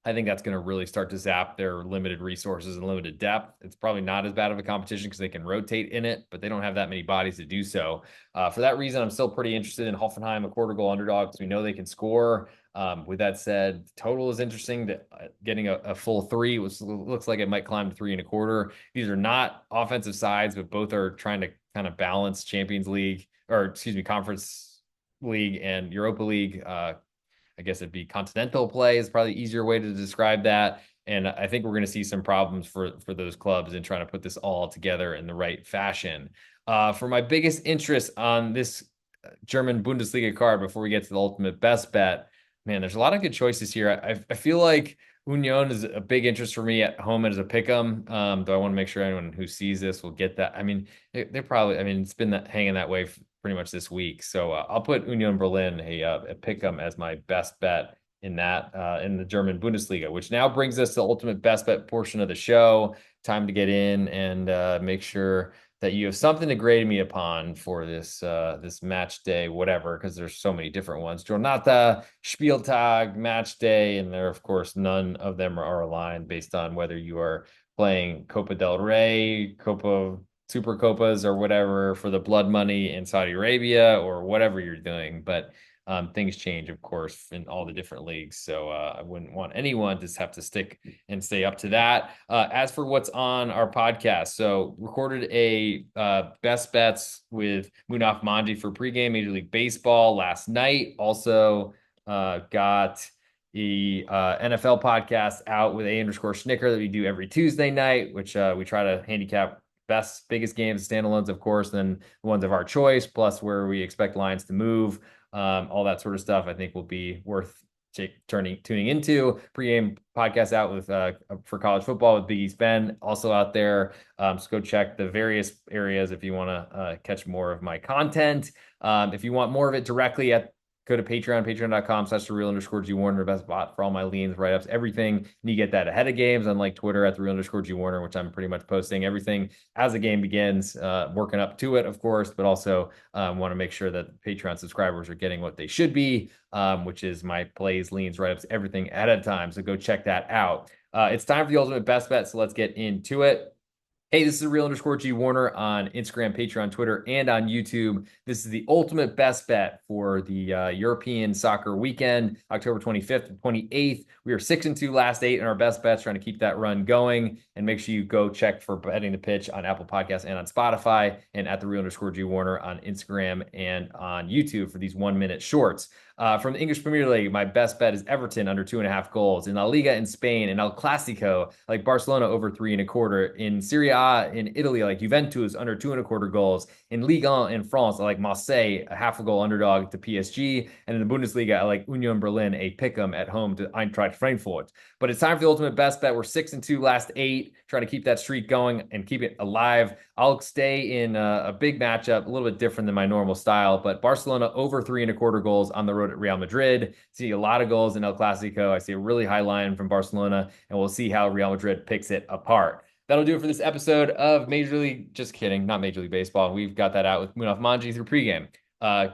I think that's going to really start to zap their limited resources and limited depth. It's probably not as bad of a competition because they can rotate in it, but they don't have that many bodies to do so. For that reason, I'm still pretty interested in Hoffenheim, a 1/4 goal underdog, because we know they can score. With that said, total is interesting. That getting a full 3 looks like it might climb to 3 1/4. These are not offensive sides, but both are trying to kind of balance Champions League, or excuse me, Conference League and Europa League. I guess it'd be continental play is probably the easier way to describe that. And I think we're going to see some problems for those clubs in trying to put this all together in the right fashion. For my biggest interest on this German Bundesliga card, before we get to the ultimate best bet, man, there's a lot of good choices here. I feel like Union is a big interest for me at home as a pick 'em. Though I want to make sure anyone who sees this will get that. I mean, they're probably, I mean, it's been hanging that way pretty much this week. So I'll put Union Berlin a pick 'em as my best bet in the German Bundesliga, which now brings us to the ultimate best bet portion of the show. Time to get in and make sure that you have something to grade me upon for this match day, whatever, because there's so many different ones. Jornata, Spieltag, match day, and there, of course, none of them are aligned based on whether you are playing Copa del Rey, Super Copas, or whatever for the blood money in Saudi Arabia, or whatever you're doing. But things change, of course, in all the different leagues. So I wouldn't want anyone to have to stick and stay up to that. As for what's on our podcast, so recorded a best bets with Munaf Manji for pregame Major League Baseball last night. Also got the NFL podcast out with _Schnicker that we do every Tuesday night, which we try to handicap biggest games, standalones, of course, then the ones of our choice, plus where we expect lines to move. All that sort of stuff I think will be worth tuning into. Pre-game podcast out with for college football with Big East Ben, also out there. So go check the various areas if you want to catch more of my content. If you want more of it directly, go to patreon.com/thereal_G Warner, best bot for all my leans, write-ups, everything. And you get that ahead of games, unlike Twitter at @thereal_G Warner, which I'm pretty much posting everything as the game begins, working up to it, of course, but also want to make sure that Patreon subscribers are getting what they should be, which is my plays, leans, write-ups, everything ahead of time. So go check that out. It's time for the ultimate best bet, so let's get into it. Hey, this is the real underscore G Warner on Instagram, Patreon, Twitter, and on YouTube. This is the ultimate best bet for the European soccer weekend, October 25th and 28th. We are 6-2 last 8 in our best bets, trying to keep that run going. And make sure you go check for betting the pitch on Apple Podcasts and on Spotify, and at the real underscore G Warner on Instagram and on YouTube for these 1 minute shorts. From the English Premier League, my best bet is Everton under 2.5 goals. In La Liga in Spain, in El Clasico, like Barcelona over 3.25. In Serie A in Italy, like Juventus under 2.25 goals. In Ligue 1 in France, I like Marseille, a half a goal underdog to PSG. And in the Bundesliga, I like Union Berlin, a pick'em at home to Eintracht Frankfurt. But it's time for the ultimate best bet. We're 6-2 last 8, trying to keep that streak going and keep it alive. I'll stay in a big matchup, a little bit different than my normal style, but Barcelona over 3.25 goals on the road at Real Madrid. See a lot of goals in El Clasico. I see a really high line from Barcelona, and we'll see how Real Madrid picks it apart. That'll do it for this episode of Major League. Just kidding, not Major League Baseball. We've got that out with Munaf Manji through pregame.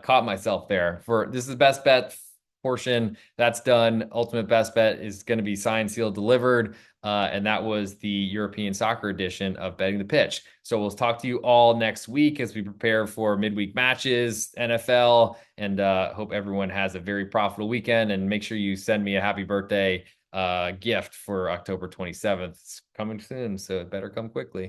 Caught myself there. For this is the best bet portion. That's done. Ultimate best bet is going to be signed, sealed, delivered. And that was the European soccer edition of Betting the Pitch. So we'll talk to you all next week as we prepare for midweek matches, NFL, and hope everyone has a very profitable weekend. And make sure you send me a happy birthday gift for October 27th. It's coming soon, so it better come quickly.